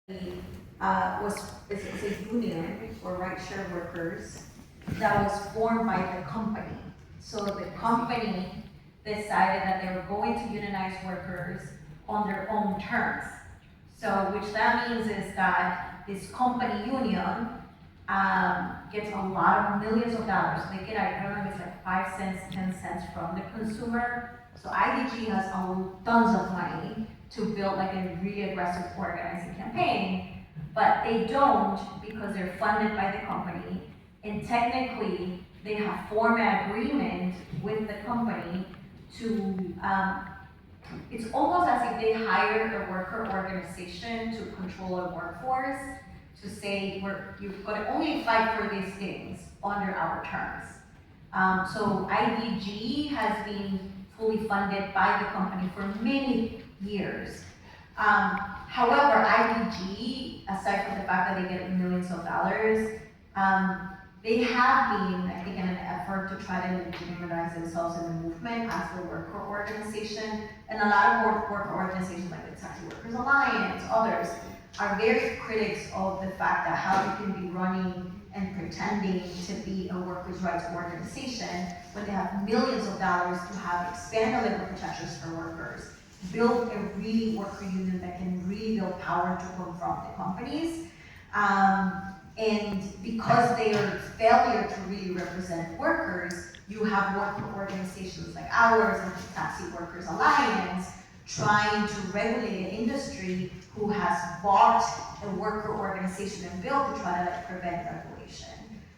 it's a union for rideshare workers that was formed by the company. So the company decided that they were going to unionize workers on their own terms. So which that means is that this company union gets a lot of millions of dollars. They get, I remember it's like 5 cents, 10 cents from the consumer. So IDG has tons of money to build like a really aggressive organizing campaign, but they don't because they're funded by the company, and technically they have formed an agreement with the company to, it's almost as if they hired a worker organization to control a workforce, to say, you've got to only fight for these things under our terms. So IDG has been fully funded by the company for many years. However, IDG, aside from the fact that they get millions of dollars, they have been, I think, in an effort to try to legitimize themselves in the movement as the worker organization. And a lot of worker organizations like the Taxi Workers Alliance, others, are very critics of the fact that how you can be running and pretending to be a workers' rights organization when they have millions of dollars to have expanded labor protections for workers, build a really worker union that can really build power to confront the companies. And because their failure to really represent workers, you have worker organizations like ours and the Taxi Workers Alliance trying to regulate an industry who has bought a worker organization and built to try to prevent regulation.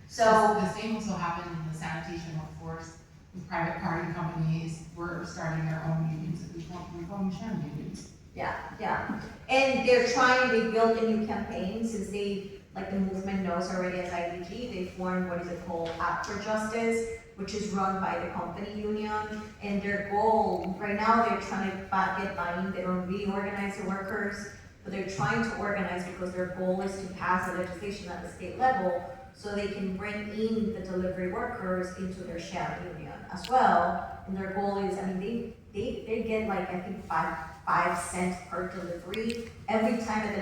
So the same also happened in the sanitation workforce. The private party companies were starting their own unions, and we call sham unions. Yeah. And they're trying, they built a new campaign since they, like the movement knows already as IDG, they formed what is it called, Act for Justice, which is run by the company union. And their goal, right now they're trying to get buy-in, they don't really organize the workers, but they're trying to organize because their goal is to pass the legislation at the state level so they can bring in the delivery workers into their share union as well. And their goal is, I mean, they get like, I think 5 cents per delivery. Every time that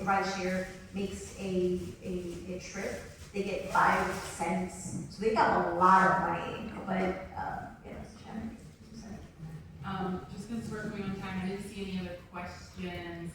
rideshare makes a trip, they get 5 cents. So they got a lot of money, but, just because we're coming on time, I didn't see any other questions.